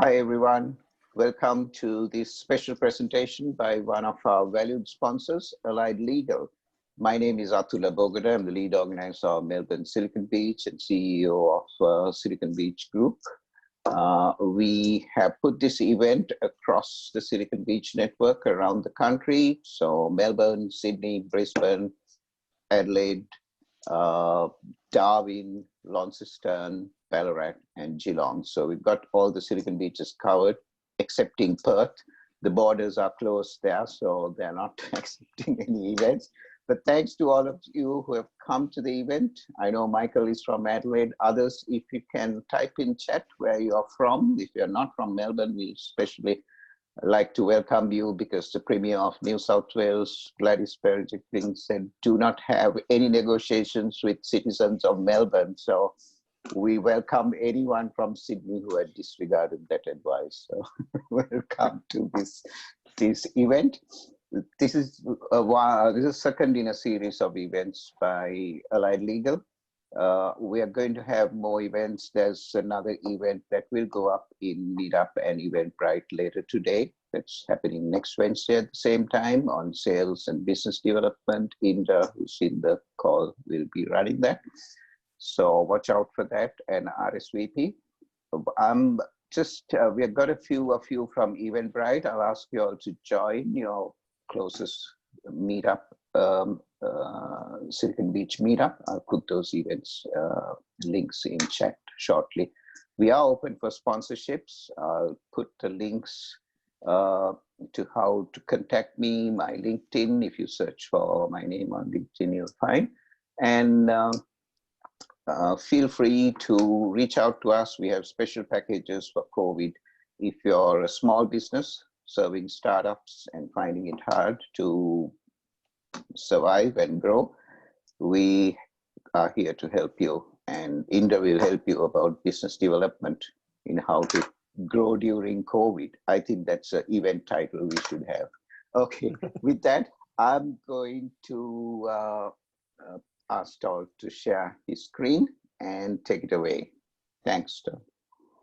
Hi, everyone. Welcome to this special presentation by one of our valued sponsors, Allied Legal. My name is Atula Bogada. I'm the lead organizer of Melbourne Silicon Beach and CEO of Silicon Beach Group. We have put this event across the Silicon Beach network around the country. So Melbourne, Sydney, Brisbane, Adelaide, Darwin, Launceston, Ballarat, and Geelong. So we've got all the Silicon Beaches covered, excepting Perth. The borders are closed there, so they're not accepting any events. But thanks to all of you who have come to the event. I know Michael is from Adelaide. Others, if you can type in chat where you are from. If you're not from Melbourne, we especially like to welcome you because the Premier of New South Wales, Gladys Berejiklian, said do not have any negotiations with citizens of Melbourne. So we welcome anyone from Sydney who had disregarded that advice. So welcome to this event. This is second in a series of events by Allied Legal. We are going to have more events. There's another event that will go up in Meetup and Eventbrite later today. That's happening next Wednesday at the same time on sales and business development. Inda, who's in the call, will be running that. So watch out for that and RSVP. We have got a few of you from Eventbrite. I'll ask you all to join your closest Meetup, Silicon Beach Meetup. I'll put those events links in chat shortly. We are open for sponsorships. I'll put the links to how to contact me, my LinkedIn. If you search for my name on LinkedIn, you'll find. And feel free to reach out to us. We have special packages for COVID. If you're a small business serving startups and finding it hard to survive and grow, we are here to help you. And Inda will help you about business development in how to grow during COVID. I think that's an event title we should have. Okay, with that, I'm going to ask Tol to share his screen and take it away. Thanks, Tol.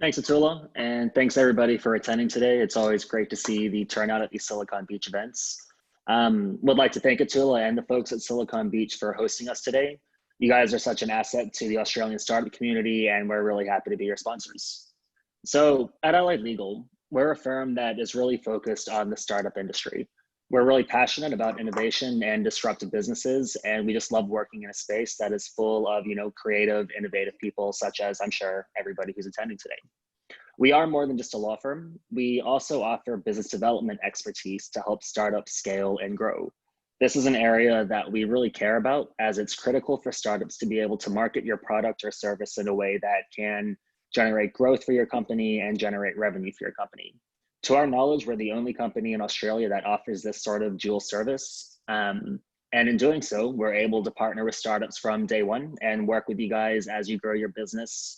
Thanks, Atula, and thanks everybody for attending today. It's always great to see the turnout at these Silicon Beach events. Would like to thank Atula and the folks at Silicon Beach for hosting us today. You guys are such an asset to the Australian startup community, and we're really happy to be your sponsors. So at Allied Legal, we're a firm that is really focused on the startup industry. We're really passionate about innovation and disruptive businesses, and we just love working in a space that is full of, creative, innovative people, such as I'm sure everybody who's attending today. We are more than just a law firm. We also offer business development expertise to help startups scale and grow. This is an area that we really care about, as it's critical for startups to be able to market your product or service in a way that can generate growth for your company and generate revenue for your company. To our knowledge, we're the only company in Australia that offers this sort of dual service. And in doing so, we're able to partner with startups from day one and work with you guys as you grow your business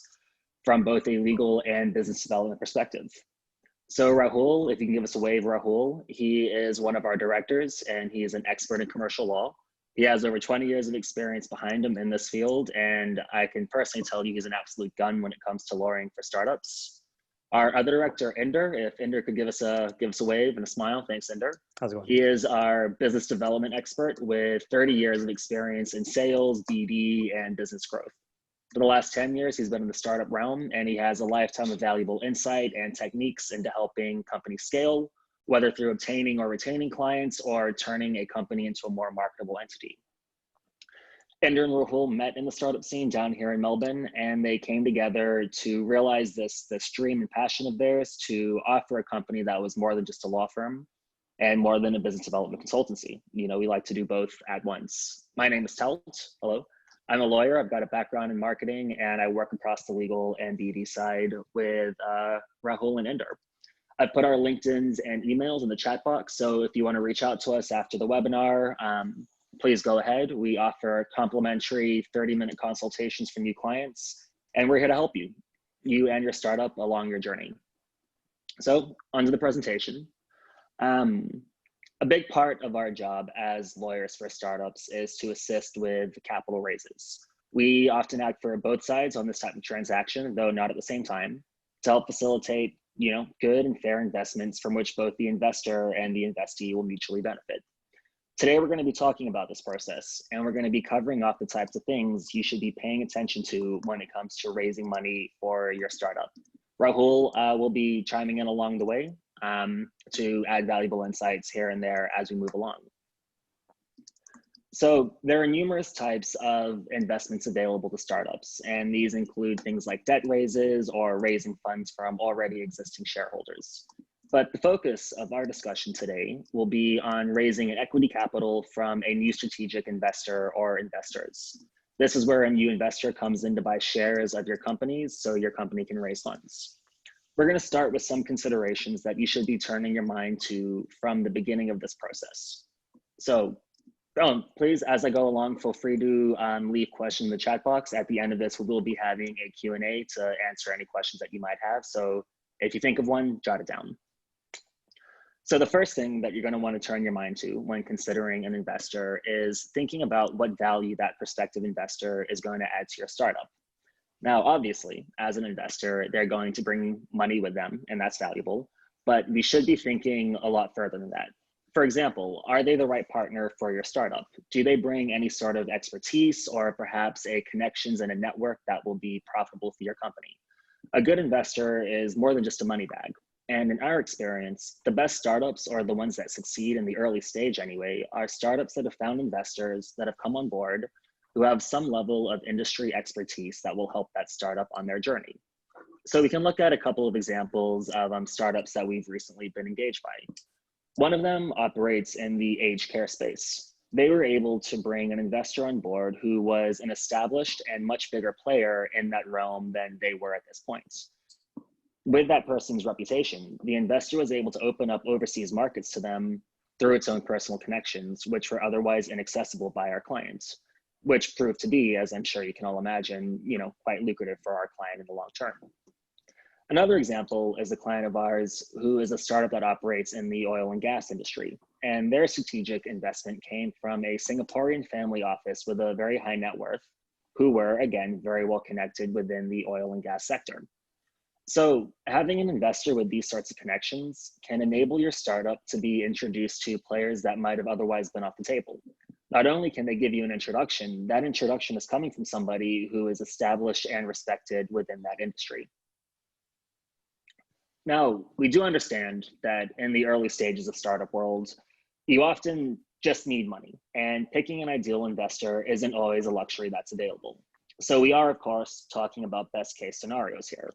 from both a legal and business development perspective. So Rahul, if you can give us a wave, Rahul, he is one of our directors and he is an expert in commercial law. He has over 20 years of experience behind him in this field, and I can personally tell you he's an absolute gun when it comes to lawyering for startups. Our other director, Inder, if Inder could give us a wave and a smile. Thanks, Inder. How's it going? He is our business development expert with 30 years of experience in sales, BD, and business growth. For the last 10 years, he's been in the startup realm, and he has a lifetime of valuable insight and techniques into helping companies scale, whether through obtaining or retaining clients or turning a company into a more marketable entity. Inder and Rahul met in the startup scene down here in Melbourne, and they came together to realize this dream and passion of theirs to offer a company that was more than just a law firm and more than a business development consultancy. We like to do both at once. My name is Telt. Hello. I'm a lawyer. I've got a background in marketing, and I work across the legal and BD side with Rahul and Inder. I've put our LinkedIns and emails in the chat box, so if you want to reach out to us after the webinar, please go ahead. We offer complimentary 30-minute consultations for new clients, and we're here to help you and your startup along your journey. So onto the presentation. A big part of our job as lawyers for startups is to assist with capital raises. We often act for both sides on this type of transaction, though not at the same time, to help facilitate good and fair investments from which both the investor and the investee will mutually benefit. Today, we're going to be talking about this process, and we're going to be covering off the types of things you should be paying attention to when it comes to raising money for your startup. Rahul will be chiming in along the way to add valuable insights here and there as we move along. So there are numerous types of investments available to startups, and these include things like debt raises or raising funds from already existing shareholders. But the focus of our discussion today will be on raising an equity capital from a new strategic investor or investors. This is where a new investor comes in to buy shares of your companies so your company can raise funds. We're going to start with some considerations that you should be turning your mind to from the beginning of this process. So please, as I go along, feel free to leave questions in the chat box. At the end of this, we will be having a Q&A to answer any questions that you might have. So if you think of one, jot it down. So the first thing that you're going to want to turn your mind to when considering an investor is thinking about what value that prospective investor is going to add to your startup. Now, obviously, as an investor, they're going to bring money with them, and that's valuable, but we should be thinking a lot further than that. For example, are they the right partner for your startup? Do they bring any sort of expertise or perhaps a connections and a network that will be profitable for your company? A good investor is more than just a money bag. And in our experience, the best startups, or the ones that succeed in the early stage anyway, are startups that have found investors that have come on board who have some level of industry expertise that will help that startup on their journey. So we can look at a couple of examples of startups that we've recently been engaged by. One of them operates in the aged care space. They were able to bring an investor on board who was an established and much bigger player in that realm than they were at this point. With that person's reputation, the investor was able to open up overseas markets to them through its own personal connections, which were otherwise inaccessible by our clients, which proved to be, as I'm sure you can all imagine, quite lucrative for our client in the long term. Another example is a client of ours who is a startup that operates in the oil and gas industry. And their strategic investment came from a Singaporean family office with a very high net worth, who were, again, very well connected within the oil and gas sector. So having an investor with these sorts of connections can enable your startup to be introduced to players that might have otherwise been off the table. Not only can they give you an introduction, that introduction is coming from somebody who is established and respected within that industry. Now, we do understand that in the early stages of startup world, you often just need money, and picking an ideal investor isn't always a luxury that's available. So we are, of course, talking about best case scenarios here.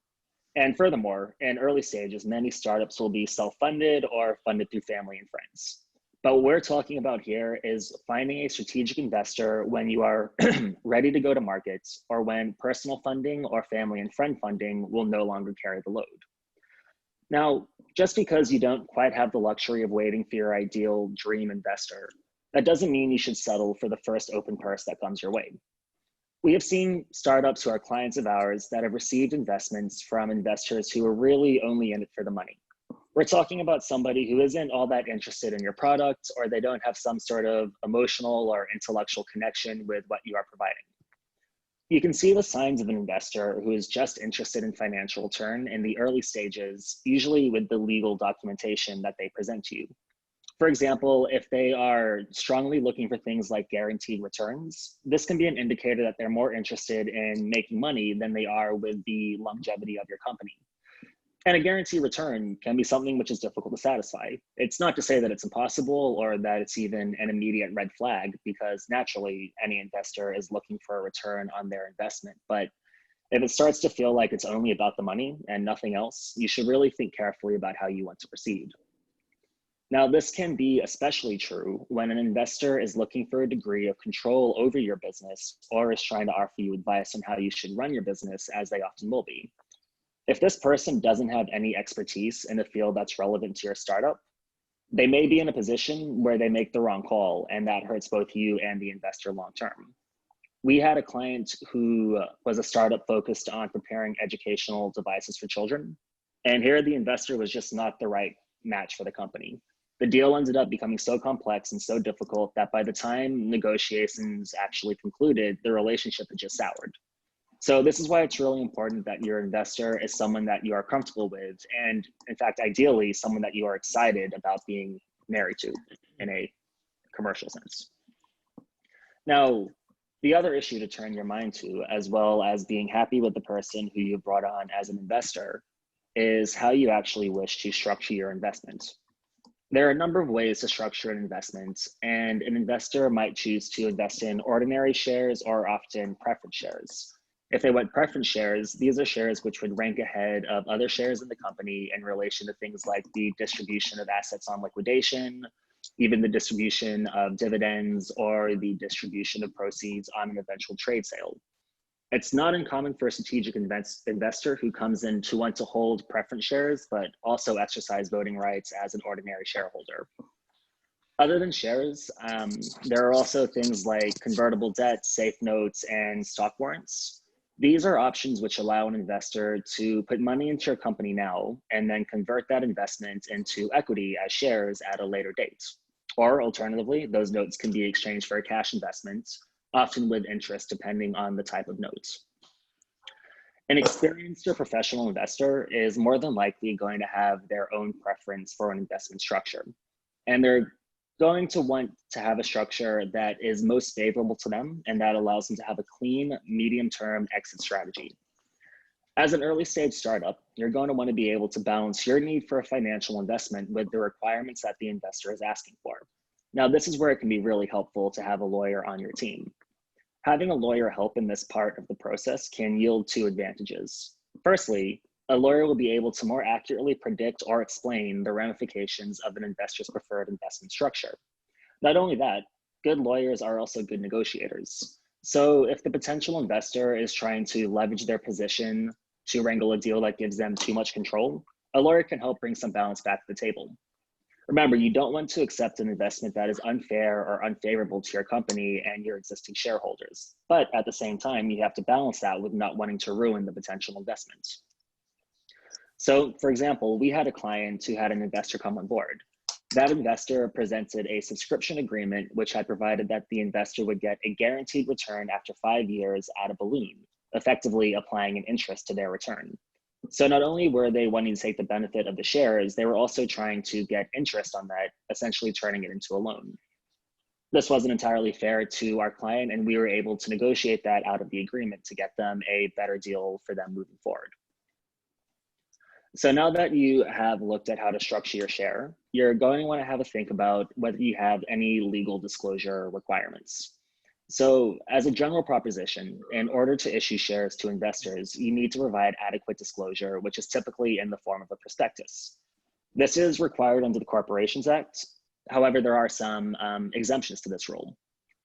And furthermore, in early stages, many startups will be self-funded or funded through family and friends. But what we're talking about here is finding a strategic investor when you are ready to go to market, or when personal funding or family and friend funding will no longer carry the load. Now, just because you don't quite have the luxury of waiting for your ideal dream investor, that doesn't mean you should settle for the first open purse that comes your way. We have seen startups who are clients of ours that have received investments from investors who are really only in it for the money. We're talking about somebody who isn't all that interested in your product, or they don't have some sort of emotional or intellectual connection with what you are providing. You can see the signs of an investor who is just interested in financial return in the early stages, usually with the legal documentation that they present to you. For example, if they are strongly looking for things like guaranteed returns, this can be an indicator that they're more interested in making money than they are with the longevity of your company. And a guaranteed return can be something which is difficult to satisfy. It's not to say that it's impossible or that it's even an immediate red flag, because naturally any investor is looking for a return on their investment. But if it starts to feel like it's only about the money and nothing else, you should really think carefully about how you want to proceed. Now, this can be especially true when an investor is looking for a degree of control over your business, or is trying to offer you advice on how you should run your business, as they often will be. If this person doesn't have any expertise in a field that's relevant to your startup, they may be in a position where they make the wrong call, and that hurts both you and the investor long term. We had a client who was a startup focused on preparing educational devices for children, and here the investor was just not the right match for the company. The deal ended up becoming so complex and so difficult that by the time negotiations actually concluded, the relationship had just soured. So this is why it's really important that your investor is someone that you are comfortable with, and in fact, ideally, someone that you are excited about being married to in a commercial sense. Now, the other issue to turn your mind to, as well as being happy with the person who you brought on as an investor, is how you actually wish to structure your investment. There are a number of ways to structure an investment, and an investor might choose to invest in ordinary shares or often preference shares. If they want preference shares, these are shares which would rank ahead of other shares in the company in relation to things like the distribution of assets on liquidation, even the distribution of dividends, or the distribution of proceeds on an eventual trade sale. It's not uncommon for a strategic investor who comes in to want to hold preference shares, but also exercise voting rights as an ordinary shareholder. Other than shares, there are also things like convertible debt, safe notes, and stock warrants. These are options which allow an investor to put money into your company now and then convert that investment into equity as shares at a later date. Or alternatively, those notes can be exchanged for a cash investment, often with interest depending on the type of notes. An experienced or professional investor is more than likely going to have their own preference for an investment structure. And they're going to want to have a structure that is most favorable to them and that allows them to have a clean, medium-term exit strategy. As an early stage startup, you're going to want to be able to balance your need for a financial investment with the requirements that the investor is asking for. Now, this is where it can be really helpful to have a lawyer on your team. Having a lawyer help in this part of the process can yield two advantages. Firstly, a lawyer will be able to more accurately predict or explain the ramifications of an investor's preferred investment structure. Not only that, good lawyers are also good negotiators. So if the potential investor is trying to leverage their position to wrangle a deal that gives them too much control, a lawyer can help bring some balance back to the table. Remember, you don't want to accept an investment that is unfair or unfavorable to your company and your existing shareholders. But at the same time, you have to balance that with not wanting to ruin the potential investment. So, for example, we had a client who had an investor come on board. That investor presented a subscription agreement which had provided that the investor would get a guaranteed return after 5 years at a balloon, effectively applying an interest to their return. So not only were they wanting to take the benefit of the shares, they were also trying to get interest on that, essentially turning it into a loan. This wasn't entirely fair to our client, and we were able to negotiate that out of the agreement to get them a better deal for them moving forward. So now that you have looked at how to structure your share, you're going to want to have a think about whether you have any legal disclosure requirements. So as a general proposition, in order to issue shares to investors, you need to provide adequate disclosure, which is typically in the form of a prospectus. This is required under the Corporations Act. However, there are some exemptions to this rule.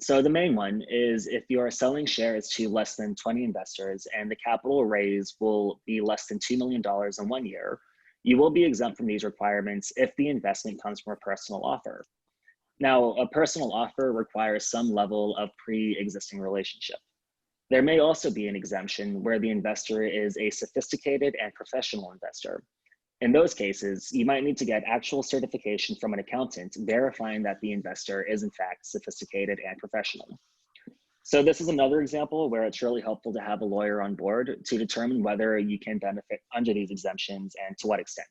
So the main one is if you are selling shares to less than 20 investors and the capital raise will be less than $2 million in 1 year, you will be exempt from these requirements if the investment comes from a personal offer. Now, a personal offer requires some level of pre-existing relationship. There may also be an exemption where the investor is a sophisticated and professional investor. In those cases, you might need to get actual certification from an accountant verifying that the investor is in fact sophisticated and professional. So this is another example where it's really helpful to have a lawyer on board to determine whether you can benefit under these exemptions and to what extent.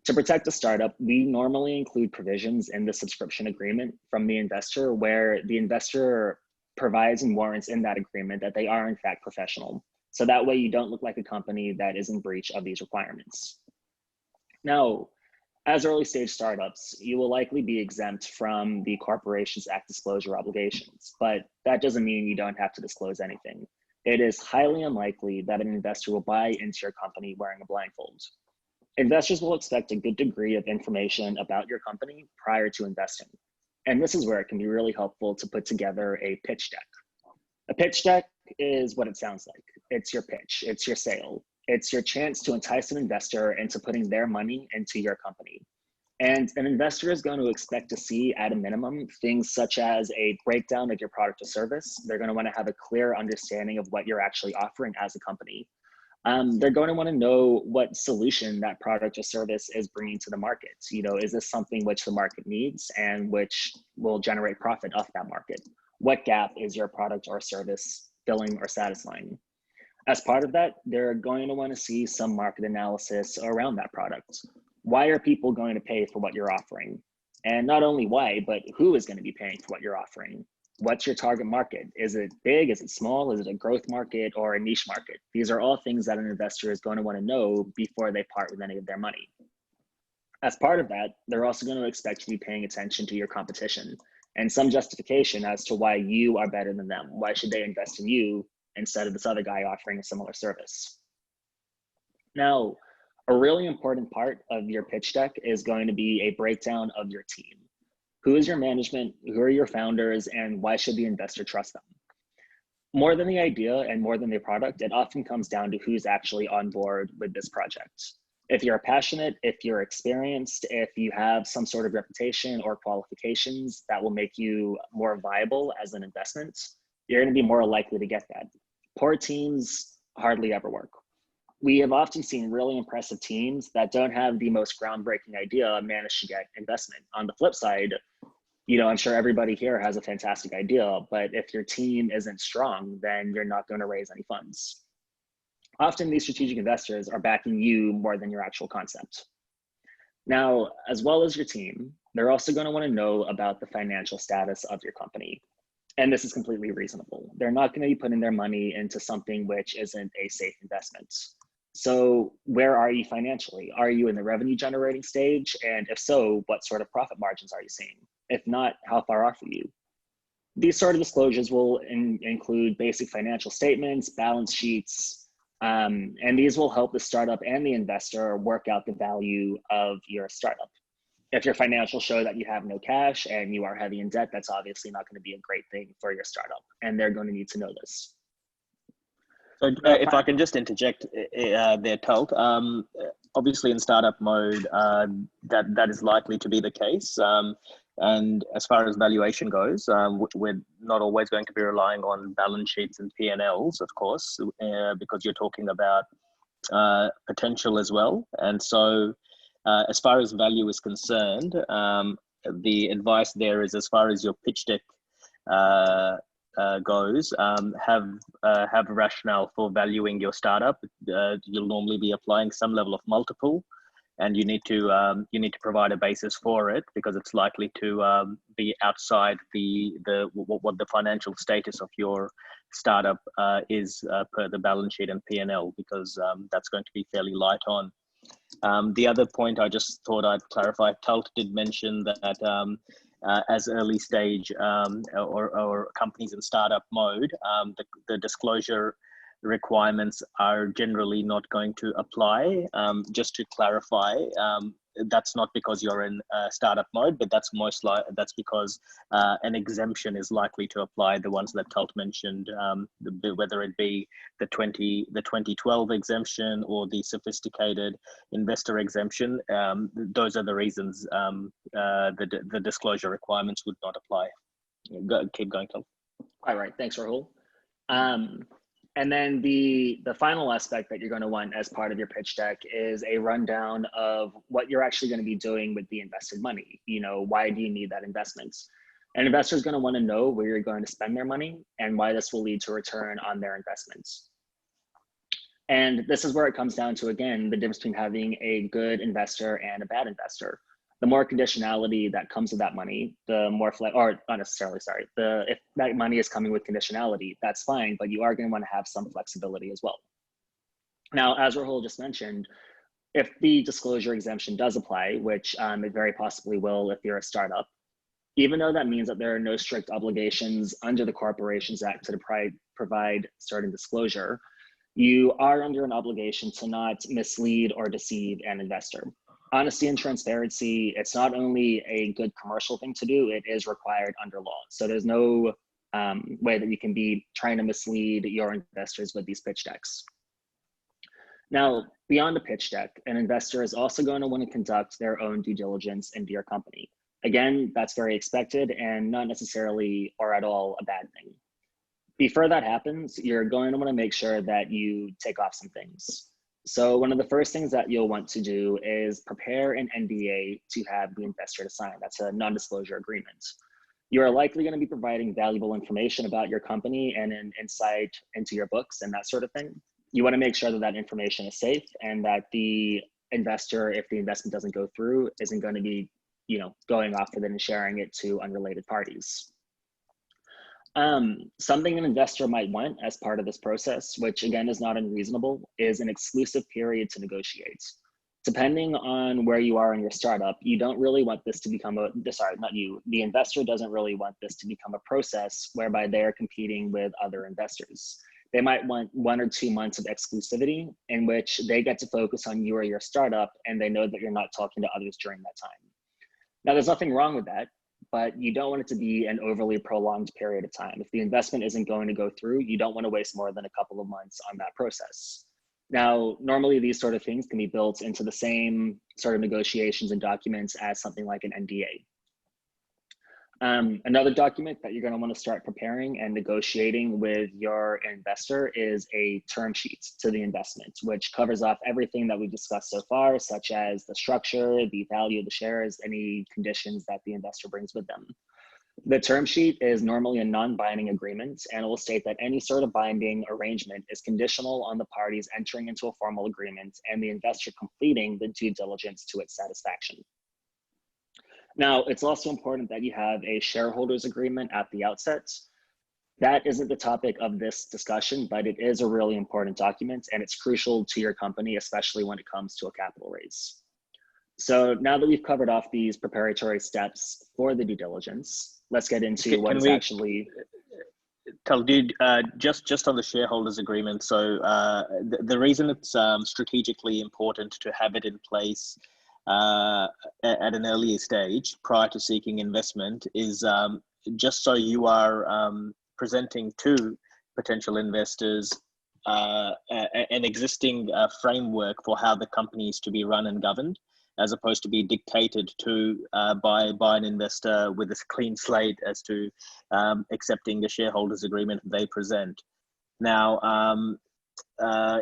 To protect a startup, we normally include provisions in the subscription agreement from the investor where the investor provides and warrants in that agreement that they are in fact professional. So that way you don't look like a company that is in breach of these requirements. Now, as early stage startups, you will likely be exempt from the Corporations Act disclosure obligations, but that doesn't mean you don't have to disclose anything. It is highly unlikely that an investor will buy into your company wearing a blindfold. Investors will expect a good degree of information about your company prior to investing. And this is where it can be really helpful to put together a pitch deck. A pitch deck is what it sounds like. It's your pitch, it's your sale. It's your chance to entice an investor into putting their money into your company. And an investor is going to expect to see, at a minimum, things such as a breakdown of your product or service. They're going to want to have a clear understanding of what you're actually offering as a company. They're going to want to know what solution that product or service is bringing to the market. You know, is this something which the market needs and which will generate profit off that market? What gap is your product or service filling or satisfying? As part of that, they're going to want to see some market analysis around that product. Why are people going to pay for what you're offering? And not only why, but who is going to be paying for what you're offering? What's your target market? Is it big? Is it small? Is it a growth market or a niche market? These are all things that an investor is going to want to know before they part with any of their money. As part of that, they're also going to expect you to be paying attention to your competition and some justification as to why you are better than them. Why should they invest in you instead of this other guy offering a similar service? Now, a really important part of your pitch deck is going to be a breakdown of your team. Who is your management? Who are your founders? And why should the investor trust them? More than the idea and more than the product, it often comes down to who's actually on board with this project. If you're passionate, if you're experienced, if you have some sort of reputation or qualifications that will make you more viable as an investment, you're going to be more likely to get that. Poor teams hardly ever work. We have often seen really impressive teams that don't have the most groundbreaking idea manage to get investment. On the flip side, I'm sure everybody here has a fantastic idea, but if your team isn't strong, then you're not going to raise any funds. Often these strategic investors are backing you more than your actual concept. Now, as well as your team, they're also going to want to know about the financial status of your company. And this is completely reasonable. They're not going to be putting their money into something which isn't a safe investment. So where are you financially? Are you in the revenue generating stage? And if so, what sort of profit margins are you seeing? If not, how far off are you? These sort of disclosures will include basic financial statements, balance sheets, and these will help the startup and the investor work out the value of your startup. If your financials show that you have no cash and you are heavy in debt, that's obviously not going to be a great thing for your startup, and they're going to need to know this. So if I can just interject there, Talt, obviously in startup mode, that is likely to be the case. And as far as valuation goes, we're not always going to be relying on balance sheets and P&Ls, of course, because you're talking about potential as well. And so as far as value is concerned, the advice there is, as far as your pitch deck goes, have a rationale for valuing your startup. You'll normally be applying some level of multiple, and you need to provide a basis for it, because it's likely to be outside what the financial status of your startup is per the balance sheet and P&L, because that's going to be fairly light on. The other point I just thought I'd clarify, Talt did mention that as early stage or companies in startup mode, the disclosure requirements are generally not going to apply. Just to clarify, that's not because you're in startup mode, but that's because an exemption is likely to apply. The ones that Talt mentioned, whether it be the 2012 exemption or the sophisticated investor exemption, those are the reasons the disclosure requirements would not apply. Keep going, Talt. All right, thanks, Rahul. And then the final aspect that you're going to want as part of your pitch deck is a rundown of what you're actually going to be doing with the invested money. Why do you need that investment? An investor is going to want to know where you're going to spend their money and why this will lead to a return on their investments. And this is where it comes down to, again, the difference between having a good investor and a bad investor. The more conditionality that comes with that money, the more or not necessarily, sorry, if that money is coming with conditionality, that's fine, but you are going to want to have some flexibility as well. Now, as Rahul just mentioned, if the disclosure exemption does apply, which it very possibly will if you're a startup, even though that means that there are no strict obligations under the Corporations Act to provide certain disclosure, you are under an obligation to not mislead or deceive an investor. Honesty and transparency, it's not only a good commercial thing to do, it is required under law. So there's no way that you can be trying to mislead your investors with these pitch decks. Now, beyond the pitch deck, an investor is also going to want to conduct their own due diligence into your company. Again, that's very expected and not necessarily or at all a bad thing. Before that happens, you're going to want to make sure that you take off some things. So one of the first things that you'll want to do is prepare an NDA to have the investor to sign. That's a non-disclosure agreement. You are likely going to be providing valuable information about your company and an insight into your books and that sort of thing. You want to make sure that that information is safe and that the investor, if the investment doesn't go through, isn't going to be, going off with it and sharing it to unrelated parties. Something an investor might want as part of this process, which again is not unreasonable, is an exclusive period to negotiate. Depending on where you are in your startup, you don't really want this to become the investor doesn't really want this to become a process whereby they're competing with other investors. They might want 1 or 2 months of exclusivity in which they get to focus on you or your startup, and they know that you're not talking to others during that time. Now, there's nothing wrong with that, but you don't want it to be an overly prolonged period of time. If the investment isn't going to go through, you don't want to waste more than a couple of months on that process. Now, normally these sort of things can be built into the same sort of negotiations and documents as something like an NDA. Another document that you're going to want to start preparing and negotiating with your investor is a term sheet to the investment, which covers off everything that we've discussed so far, such as the structure, the value of the shares, any conditions that the investor brings with them. The term sheet is normally a non-binding agreement, and it will state that any sort of binding arrangement is conditional on the parties entering into a formal agreement and the investor completing the due diligence to its satisfaction. Now, it's also important that you have a shareholders agreement at the outset. That isn't the topic of this discussion, but it is a really important document, and it's crucial to your company, especially when it comes to a capital raise. So now that we've covered off these preparatory steps for the due diligence, let's get into what is actually. Tal, just on the shareholders agreement. So the reason it's strategically important to have it in place at an earlier stage prior to seeking investment is just so you are presenting to potential investors an existing framework for how the company is to be run and governed, as opposed to be dictated to by an investor with a clean slate as to accepting the shareholders agreement they present. Now,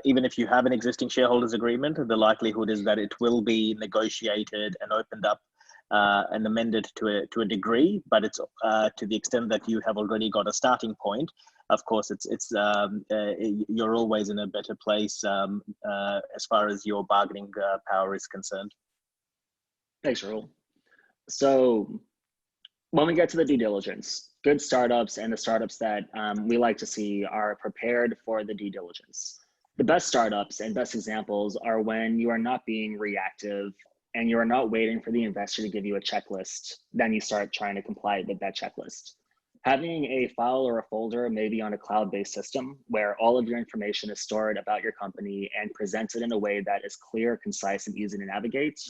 even if you have an existing shareholders agreement, the likelihood is that it will be negotiated and opened up and amended to a degree, but it's to the extent that you have already got a starting point. Of course, you're always in a better place as far as your bargaining power is concerned. Thanks, Rahul. So when we get to the due diligence, good startups and the startups that we like to see are prepared for the due diligence. The best startups and best examples are when you are not being reactive and you are not waiting for the investor to give you a checklist, then you start trying to comply with that checklist. Having a file or a folder, maybe on a cloud-based system, where all of your information is stored about your company and presented in a way that is clear, concise, and easy to navigate,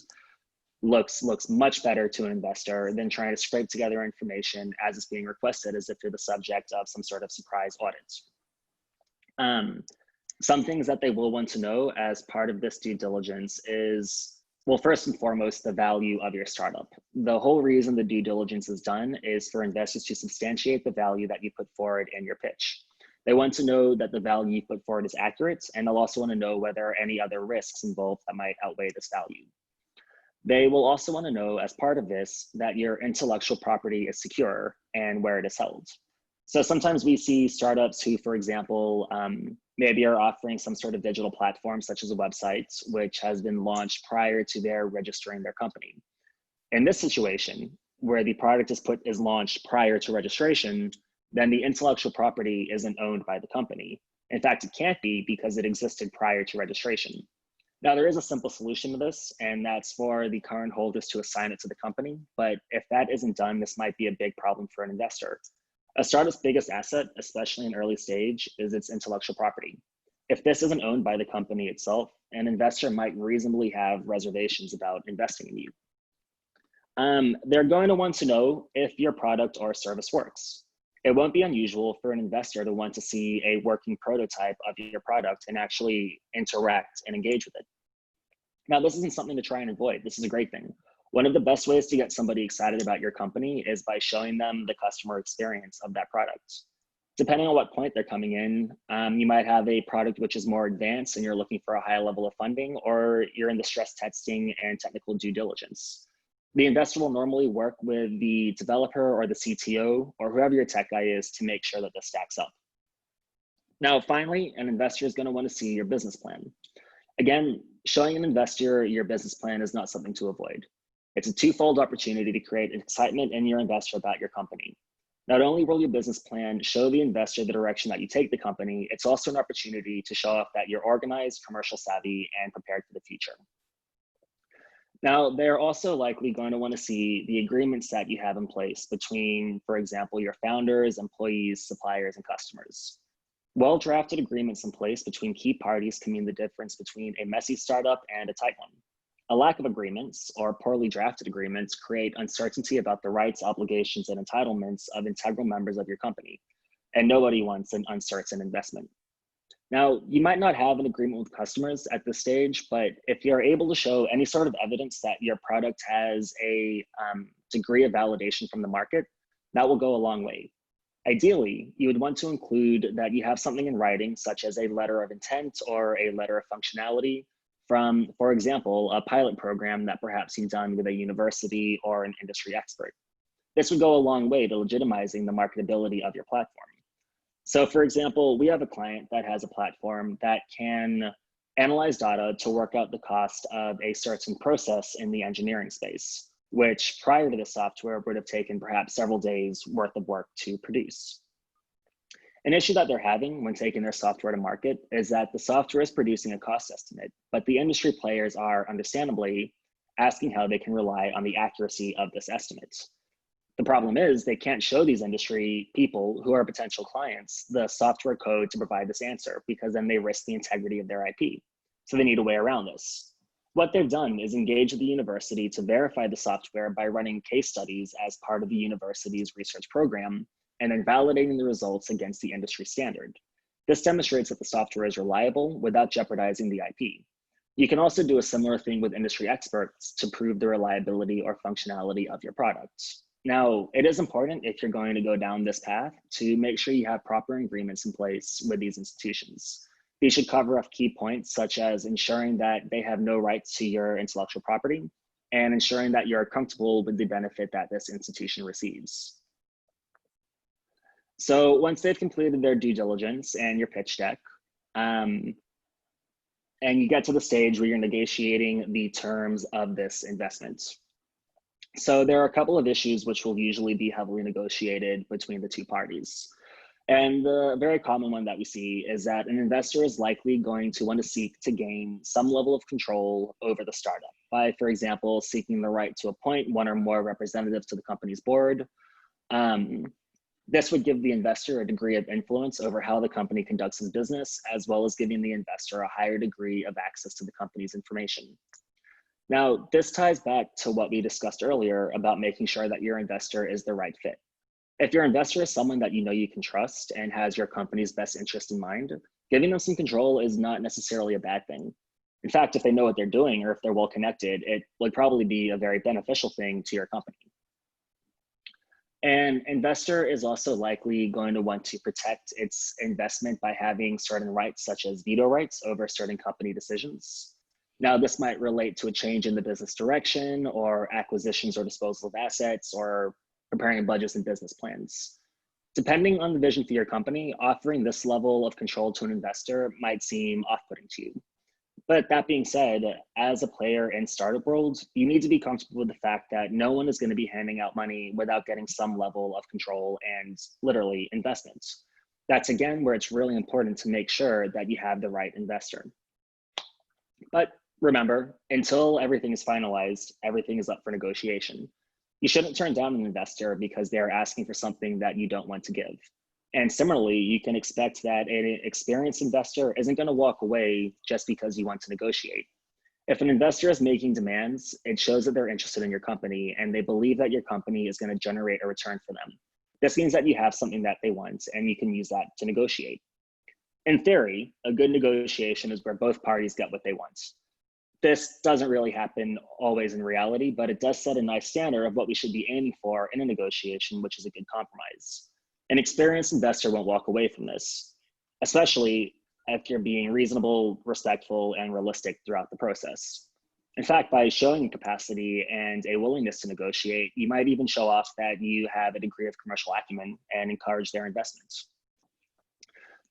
looks much better to an investor than trying to scrape together information as it's being requested as if you're the subject of some sort of surprise audit. Some things that they will want to know as part of this due diligence is, well, first and foremost, the value of your startup. The whole reason the due diligence is done is for investors to substantiate the value that you put forward in your pitch. They want to know that the value you put forward is accurate, and they'll also want to know whether there are any other risks involved that might outweigh this value. They will also want to know, as part of this, that your intellectual property is secure and where it is held. So sometimes we see startups who, for example, maybe are offering some sort of digital platform, such as a website, which has been launched prior to their registering their company. In this situation, where the product is launched prior to registration, then the intellectual property isn't owned by the company. In fact, it can't be because it existed prior to registration. Now, there is a simple solution to this, and that's for the current holders to assign it to the company. But if that isn't done, this might be a big problem for an investor. A startup's biggest asset, especially in early stage, is its intellectual property. If this isn't owned by the company itself, an investor might reasonably have reservations about investing in you. They're going to want to know if your product or service works. It won't be unusual for an investor to want to see a working prototype of your product and actually interact and engage with it. Now, this isn't something to try and avoid. This is a great thing. One of the best ways to get somebody excited about your company is by showing them the customer experience of that product. Depending on what point they're coming in, you might have a product which is more advanced and you're looking for a high level of funding, or you're in the stress testing and technical due diligence. The investor will normally work with the developer or the CTO or whoever your tech guy is to make sure that this stacks up. Now, finally, an investor is going to want to see your business plan. Again, showing an investor your business plan is not something to avoid. It's a twofold opportunity to create excitement in your investor about your company. Not only will your business plan show the investor the direction that you take the company, it's also an opportunity to show off that you're organized, commercial savvy, and prepared for the future. Now, they're also likely going to want to see the agreements that you have in place between, for example, your founders, employees, suppliers, and customers. Well-drafted agreements in place between key parties can mean the difference between a messy startup and a tight one. A lack of agreements or poorly drafted agreements create uncertainty about the rights, obligations, and entitlements of integral members of your company, and nobody wants an uncertain investment. Now, you might not have an agreement with customers at this stage, but if you're able to show any sort of evidence that your product has a degree of validation from the market, that will go a long way. Ideally, you would want to include that you have something in writing, such as a letter of intent or a letter of functionality from, for example, a pilot program that perhaps you've done with a university or an industry expert. This would go a long way to legitimizing the marketability of your platform. So for example, we have a client that has a platform that can analyze data to work out the cost of a certain process in the engineering space, which prior to the software would have taken perhaps several days worth of work to produce. An issue that they're having when taking their software to market is that the software is producing a cost estimate, but the industry players are understandably asking how they can rely on the accuracy of this estimate. The problem is they can't show these industry people who are potential clients the software code to provide this answer, because then they risk the integrity of their IP. So they need a way around this. What they've done is engage the university to verify the software by running case studies as part of the university's research program, and then validating the results against the industry standard. This demonstrates that the software is reliable without jeopardizing the IP. You can also do a similar thing with industry experts to prove the reliability or functionality of your product. Now, it is important, if you're going to go down this path, to make sure you have proper agreements in place with these institutions. These should cover up key points, such as ensuring that they have no rights to your intellectual property and ensuring that you're comfortable with the benefit that this institution receives. So once they've completed their due diligence and your pitch deck, and you get to the stage where you're negotiating the terms of this investment. So there are a couple of issues which will usually be heavily negotiated between the two parties. And the very common one that we see is that an investor is likely going to want to seek to gain some level of control over the startup by, for example, seeking the right to appoint one or more representatives to the company's board. This would give the investor a degree of influence over how the company conducts its business, as well as giving the investor a higher degree of access to the company's information. Now, this ties back to what we discussed earlier about making sure that your investor is the right fit. If your investor is someone that you know you can trust and has your company's best interest in mind, giving them some control is not necessarily a bad thing. In fact, if they know what they're doing or if they're well connected, it would probably be a very beneficial thing to your company. An investor is also likely going to want to protect its investment by having certain rights, such as veto rights over certain company decisions. Now, this might relate to a change in the business direction or acquisitions or disposal of assets or preparing budgets and business plans. Depending on the vision for your company, offering this level of control to an investor might seem off-putting to you. But that being said, as a player in startup world, you need to be comfortable with the fact that no one is going to be handing out money without getting some level of control and literally investments. That's again where it's really important to make sure that you have the right investor. But remember, until everything is finalized, everything is up for negotiation. You shouldn't turn down an investor because they're asking for something that you don't want to give. And similarly, you can expect that an experienced investor isn't going to walk away just because you want to negotiate. If an investor is making demands, it shows that they're interested in your company and they believe that your company is going to generate a return for them. This means that you have something that they want and you can use that to negotiate. In theory, a good negotiation is where both parties get what they want. This doesn't really happen always in reality, but it does set a nice standard of what we should be aiming for in a negotiation, which is a good compromise. An experienced investor won't walk away from this, especially if you're being reasonable, respectful, and realistic throughout the process. In fact, by showing capacity and a willingness to negotiate, you might even show off that you have a degree of commercial acumen and encourage their investments.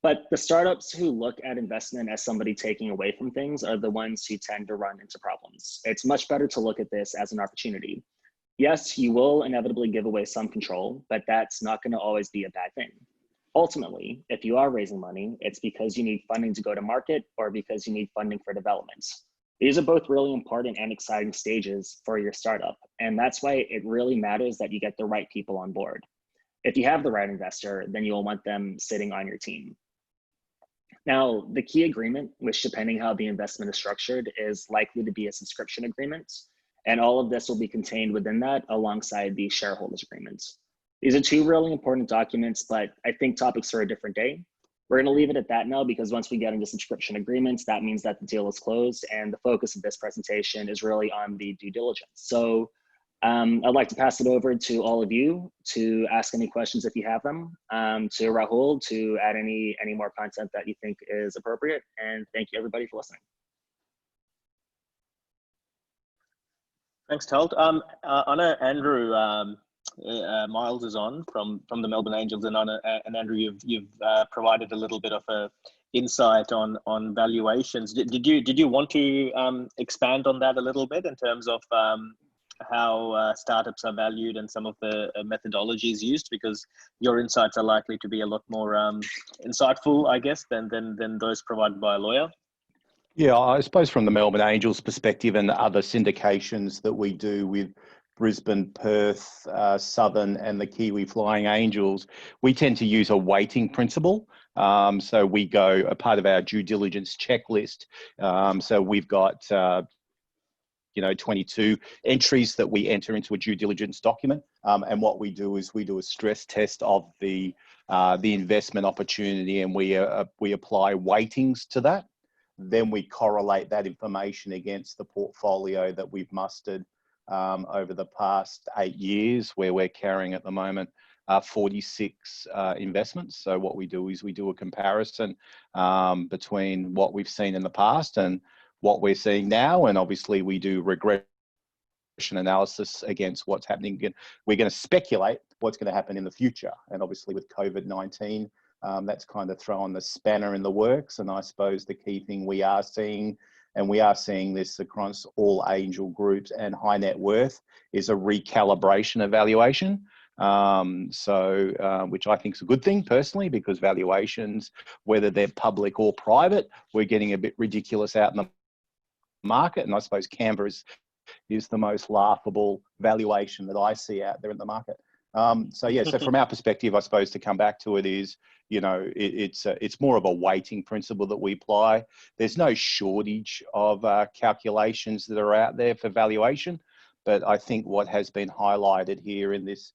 But the startups who look at investment as somebody taking away from things are the ones who tend to run into problems. It's much better to look at this as an opportunity. Yes, you will inevitably give away some control, but that's not going to always be a bad thing. Ultimately, if you are raising money, it's because you need funding to go to market or because you need funding for development. These are both really important and exciting stages for your startup. And that's why it really matters that you get the right people on board. If you have the right investor, then you'll want them sitting on your team. Now, the key agreement, which depending how the investment is structured, is likely to be a subscription agreement. And all of this will be contained within that alongside the shareholders agreement. These are two really important documents, but I think topics for a different day. We're going to leave it at that now because once we get into subscription agreements, that means that the deal is closed and the focus of this presentation is really on the due diligence. So I'd like to pass it over to all of you to ask any questions if you have them, to Rahul to add any more content that you think is appropriate. And thank you everybody for listening. Thanks, Talt. I know Andrew Miles is on from the Melbourne Angels, and Andrew, you've provided a little bit of a insight on valuations. Did you want to expand on that a little bit in terms of how startups are valued and some of the methodologies used, because your insights are likely to be a lot more insightful, I guess, than those provided by a lawyer? Yeah, I suppose from the Melbourne Angels perspective and the other syndications that we do with Brisbane, Perth, Southern and the Kiwi Flying Angels, we tend to use a weighting principle. So we go a part of our due diligence checklist. So we've got 22 entries that we enter into a due diligence document. And what we do is we do a stress test of the investment opportunity, and we apply weightings to that. Then we correlate that information against the portfolio that we've mustered over the past 8 years, where we're carrying at the moment 46 investments. So what we do is we do a comparison between what we've seen in the past and what we're seeing now, and obviously we do regression analysis against what's happening. We're going to speculate what's going to happen in the future, and obviously with COVID-19, that's kind of thrown the spanner in the works. And I suppose the key thing we are seeing, and we are seeing this across all angel groups and high net worth, is a recalibration of valuation. Which I think is a good thing personally, because valuations, whether they're public or private, we're getting a bit ridiculous out in the market. And I suppose Canva is the most laughable valuation that I see out there in the market. So from our perspective, I suppose to come back to it is, it's more of a weighting principle that we apply. There's no shortage of calculations that are out there for valuation, but I think what has been highlighted here in this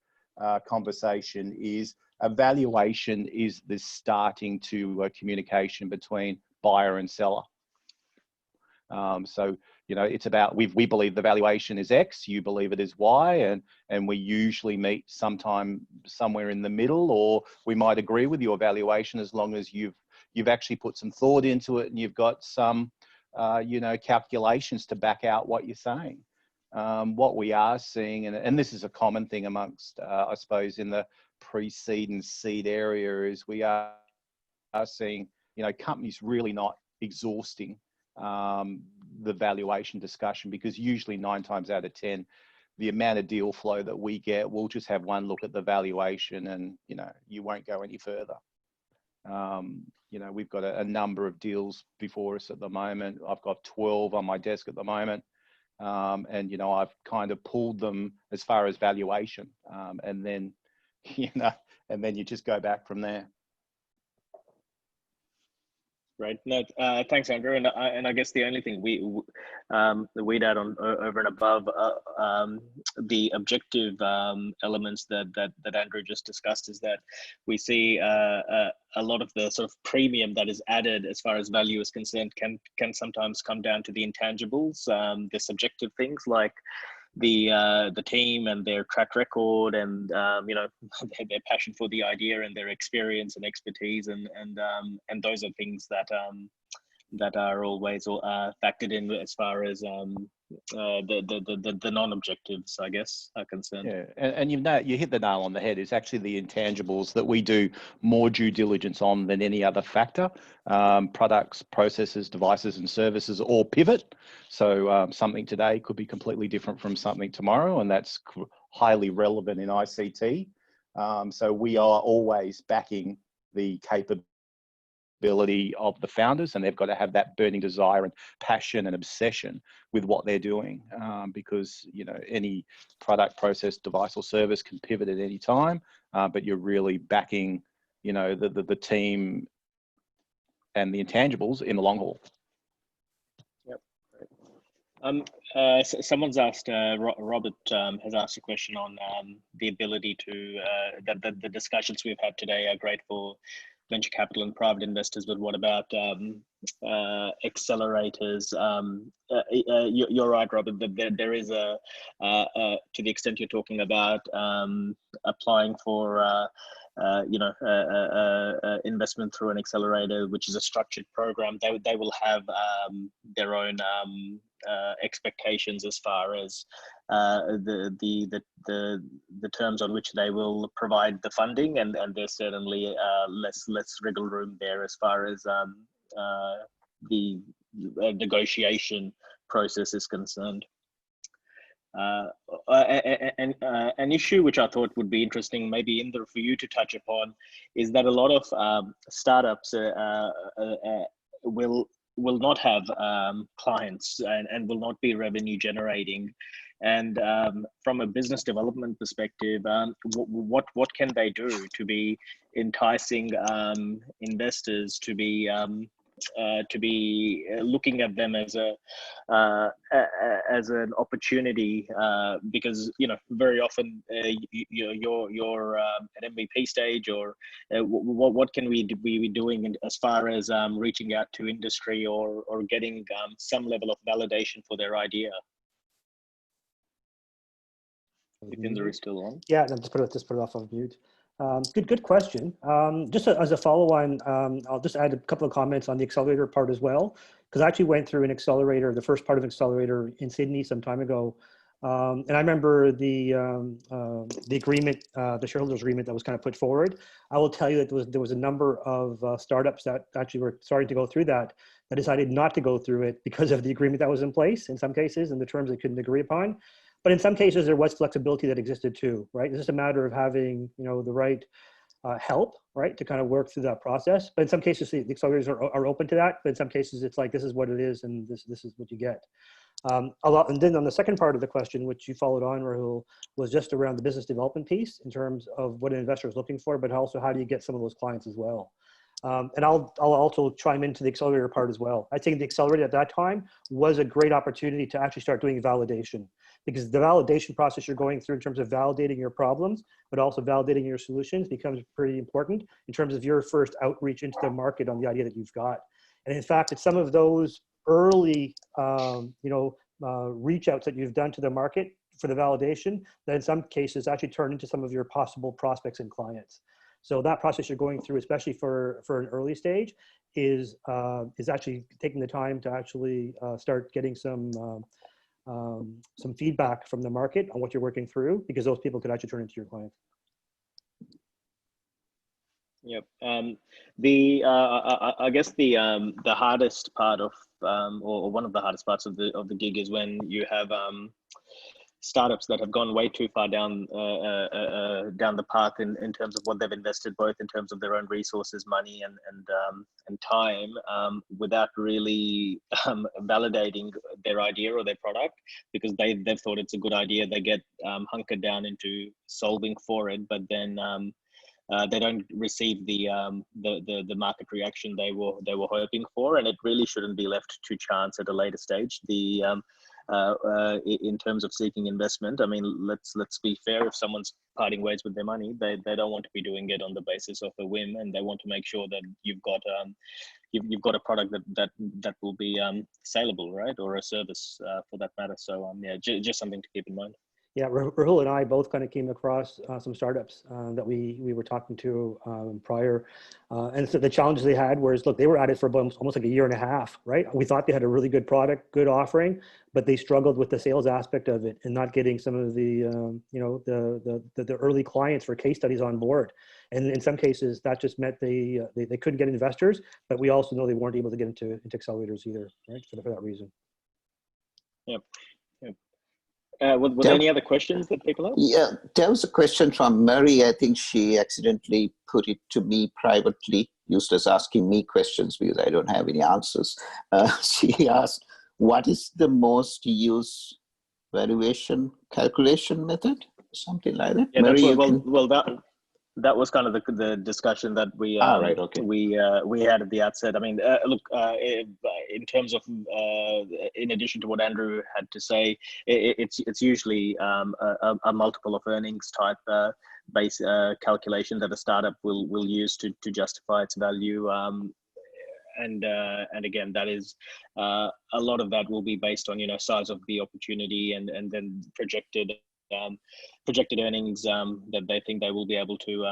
conversation is a valuation is the starting to communication between buyer and seller. It's about, we believe the valuation is X, you believe it is Y, and we usually meet sometime somewhere in the middle, or we might agree with your valuation as long as you've actually put some thought into it and you've got some calculations to back out what you're saying. What we are seeing, and this is a common thing amongst I suppose in the pre-seed and seed area, is we are seeing companies really not exhausting the valuation discussion, because usually 9 times out of 10 the amount of deal flow that we get, we'll just have one look at the valuation and you won't go any further. We've got a number of deals before us at the moment. I've got 12 on my desk at the moment, and I've kind of pulled them as far as valuation, and then you just go back from there. Right. No, thanks, Andrew. And I guess the only thing we'd add on over and above the objective elements that Andrew just discussed is that we see a lot of the sort of premium that is added as far as value is concerned can sometimes come down to the intangibles, the subjective things like the team and their track record and their passion for the idea and their experience and expertise and those are things that that are always factored in as far as the non-objectives, I guess, are concerned. Yeah, and you hit the nail on the head. It's actually the intangibles that we do more due diligence on than any other factor. Products, processes, devices, and services all pivot. So something today could be completely different from something tomorrow, and that's highly relevant in ICT. So we are always backing the capability of the founders, and they've got to have that burning desire and passion and obsession with what they're doing, because any product, process, device, or service can pivot at any time, but you're really backing the team and the intangibles in the long haul. Yep. Someone's asked, Robert has asked a question on the ability to, the discussions we've had today are great for venture capital and private investors, but what about accelerators? You're right, Robert, that there is to the extent you're talking about applying for investment through an accelerator, which is a structured program, they will have their own expectations as far as the terms on which they will provide the funding, and there's certainly less wriggle room there as far as the negotiation process is concerned. An issue which I thought would be interesting, maybe Inder, for you to touch upon, is that a lot of startups will not have clients and will not be revenue generating. And from a business development perspective, what can they do to be enticing investors to be looking at them as an opportunity, because very often you're at MVP stage, or what can we be doing as far as reaching out to industry or getting some level of validation for their idea? If Inder is still on. Yeah, no, just put it off of mute. Good question. Just as a follow-on, I'll just add a couple of comments on the accelerator part as well, because I actually went through an accelerator, the first part of an accelerator in Sydney some time ago, and I remember the agreement, the shareholders agreement that was kind of put forward. I will tell you that there was a number of startups that actually were starting to go through that decided not to go through it because of the agreement that was in place in some cases and the terms they couldn't agree upon. But in some cases, there was flexibility that existed too, right? It's just a matter of having, the right help, right, to kind of work through that process. But in some cases, the accelerators are open to that. But in some cases, it's like, this is what it is, and this is what you get. And then on the second part of the question, which you followed on, Rahul, was just around the business development piece in terms of what an investor is looking for, but also how do you get some of those clients as well. And I'll also chime into the accelerator part as well. I think the accelerator at that time was a great opportunity to actually start doing validation, because the validation process you're going through in terms of validating your problems, but also validating your solutions becomes pretty important in terms of your first outreach into the market on the idea that you've got. And in fact, it's some of those early, reach outs that you've done to the market for the validation that in some cases actually turn into some of your possible prospects and clients. So that process you're going through, especially for an early stage, is actually taking the time to actually start getting some feedback from the market on what you're working through, because those people could actually turn into your clients. Yep. I guess the hardest part of or one of the hardest parts of the gig is when you have startups that have gone way too far down the path in terms of what they've invested, both in terms of their own resources, money, and time, without really validating their idea or their product, because they've thought it's a good idea. They get hunkered down into solving for it, but then they don't receive the market reaction they were hoping for, and it really shouldn't be left to chance at a later stage. In terms of seeking investment, I mean, let's be fair. If someone's parting ways with their money, they don't want to be doing it on the basis of a whim, and they want to make sure that you've got a product that will be saleable, right, or a service for that matter. So yeah, just something to keep in mind. Yeah, Rahul and I both kind of came across some startups that we were talking to prior. And so the challenges they had was, look, they were at it for almost like a year and a half, right? We thought they had a really good product, good offering, but they struggled with the sales aspect of it and not getting some of the, the early clients for case studies on board. And in some cases, that just meant they couldn't get investors, but we also know they weren't able to get into accelerators either, right? So for that reason. Yep. Were there any other questions that people have? Yeah, there was a question from Mary. I think she accidentally put it to me privately. Eustace asking me questions because I don't have any answers. She asked, what is the most used valuation calculation method? Something like that. Yeah, Mary, that was kind of the discussion that we right, okay. we had at the outset. I mean, look, in terms of in addition to what Andrew had to say, it's usually a multiple of earnings type base calculation that a startup will use to justify its value. And again, that is a lot of that will be based on size of the opportunity and then projected earnings that they think they will be able to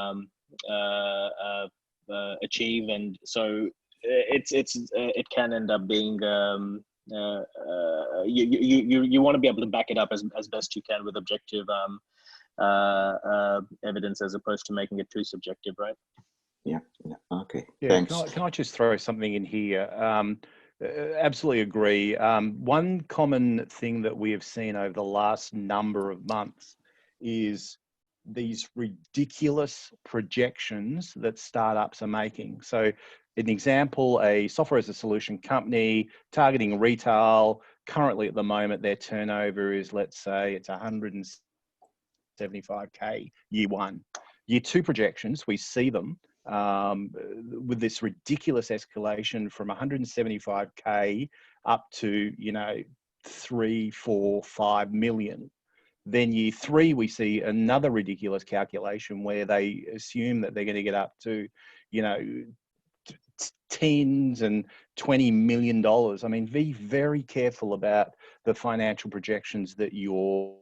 achieve, and so it can end up being you want to be able to back it up as best you can with objective evidence as opposed to making it too subjective, right? Yeah. Okay. Yeah. Thanks. Can I just throw something in here? Absolutely agree. One common thing that we have seen over the last number of months is these ridiculous projections that startups are making. So an example, a software as a solution company targeting retail, currently at the moment, their turnover is, let's say it's 175K year one. Year two projections, we see them with this ridiculous escalation from 175K up to 3, 4, 5 million. Then year three, we see another ridiculous calculation where they assume that they're going to get up to tens and $20 million. I mean, be very careful about the financial projections that you're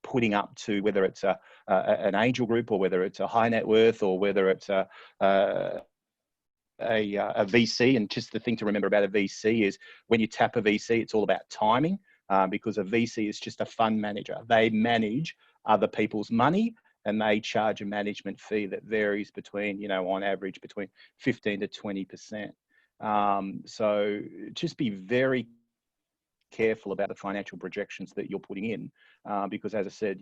putting up to, whether it's an angel group or whether it's a high net worth or whether it's a VC. And just the thing to remember about a VC is when you tap a VC, it's all about timing, because a VC is just a fund manager. They manage other people's money and they charge a management fee that varies between, on average, between 15 to 20%. So just be very careful about the financial projections that you're putting in, because as I said,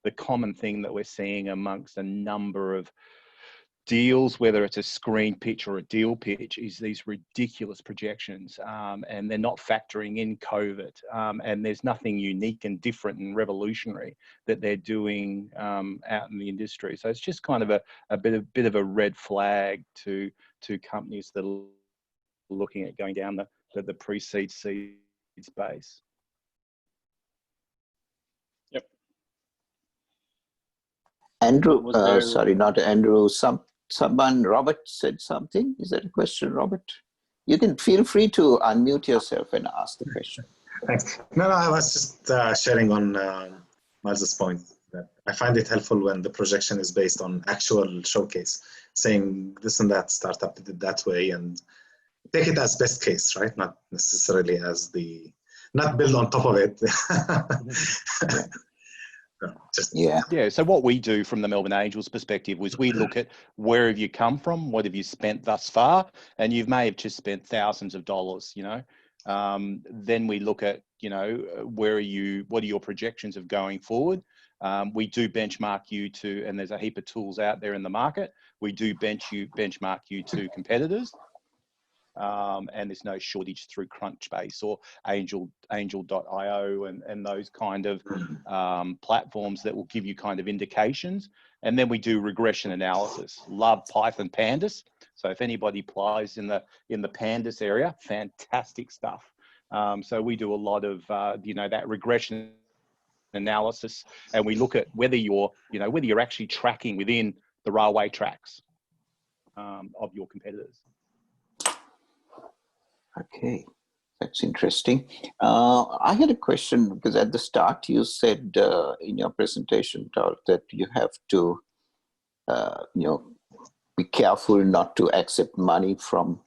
the common thing that we're seeing amongst a number of deals, whether it's a screen pitch or a deal pitch, is these ridiculous projections, and they're not factoring in COVID, and there's nothing unique and different and revolutionary that they're doing out in the industry. So it's just kind of a bit of a red flag to companies that are looking at going down the pre-seed seed space. Yep. Andrew, sorry, not Andrew. Someone, Robert said something. Is that a question, Robert? You can feel free to unmute yourself and ask the question. Thanks. No, I was just sharing on Miles's point that I find it helpful when the projection is based on actual showcase, saying this and that startup did it that way, and take it as best case, right? Not necessarily as not build on top of it. Yeah. So what we do from the Melbourne Angels perspective was we look at where have you come from, what have you spent thus far, and you may have just spent thousands of dollars. Then we look at what are your projections of going forward. We do benchmark you to, and there's a heap of tools out there in the market. We do benchmark you to competitors. And there's no shortage through Crunchbase or Angel.io and those kind of platforms that will give you kind of indications. And then we do regression analysis. Love Python Pandas. So if anybody applies in the Pandas area, fantastic stuff. So we do a lot of that regression analysis, and we look at whether you're actually tracking within the railway tracks of your competitors. Okay, That's interesting. I had a question because at the start you said in your presentation, Tal, that you have to, be careful not to accept money from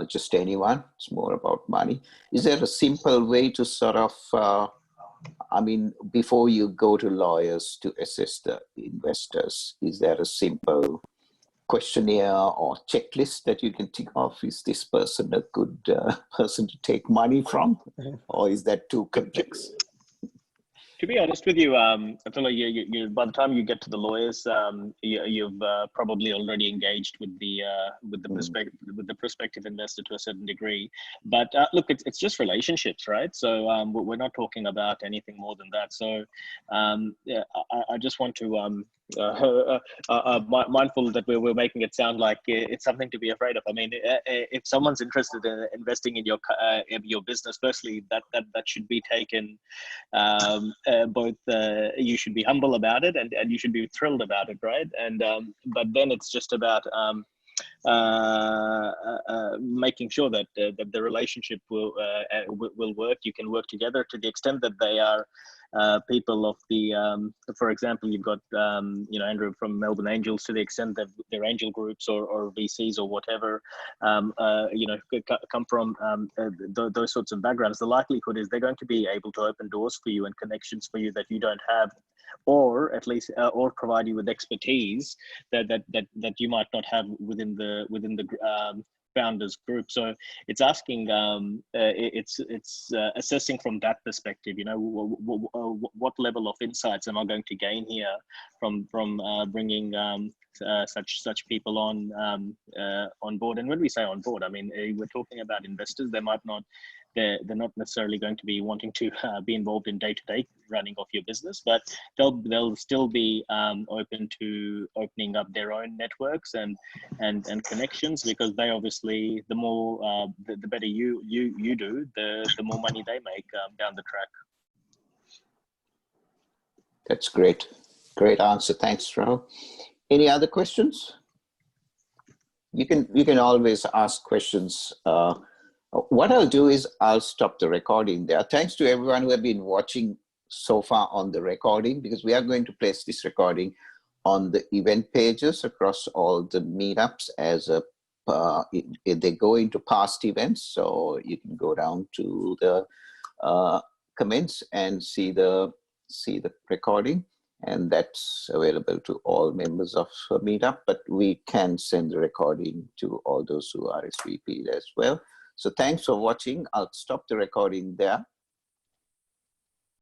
just anyone. It's more about money. Is there a simple way to sort of, before you go to lawyers to assess the investors, is there a simple questionnaire or checklist that you can tick off? Is this person a good person to take money from, or is that too complex? To be honest with you, Atullah, you by the time you get to the lawyers, you've probably already engaged with the prospective investor to a certain degree. But look, it's just relationships, right? So we're not talking about anything more than that. So I just want to mindful that we're making it sound like it's something to be afraid of. I mean, if someone's interested in investing in your business, firstly, that should be taken. Both you should be humble about it, and you should be thrilled about it, right? And but then it's just about making sure that the relationship will work. You can work together to the extent that they are people of the, for example, you've got Andrew from Melbourne Angels, to the extent that their angel groups or VCs or whatever come from those sorts of backgrounds. The likelihood is they're going to be able to open doors for you and connections for you that you don't have, or at least or provide you with expertise that you might not have within the founders group. So it's asking, it's assessing from that perspective. What level of insights am I going to gain here from bringing such people on board? And when we say on board, I mean we're talking about investors. They might not. They're not necessarily going to be wanting to be involved in day-to-day running of your business, but they'll still be open to opening up their own networks and connections, because they obviously, the more the better you do, the more money they make down the track. That's great. Great answer. Thanks, Rahul. Any other questions? You can always ask questions. What I'll do is I'll stop the recording there. Thanks to everyone who have been watching so far on the recording, because we are going to place this recording on the event pages across all the meetups as they go into past events. So you can go down to the comments and see the recording, and that's available to all members of meetup, but we can send the recording to all those who RSVP'd as well. So thanks for watching. I'll stop the recording there.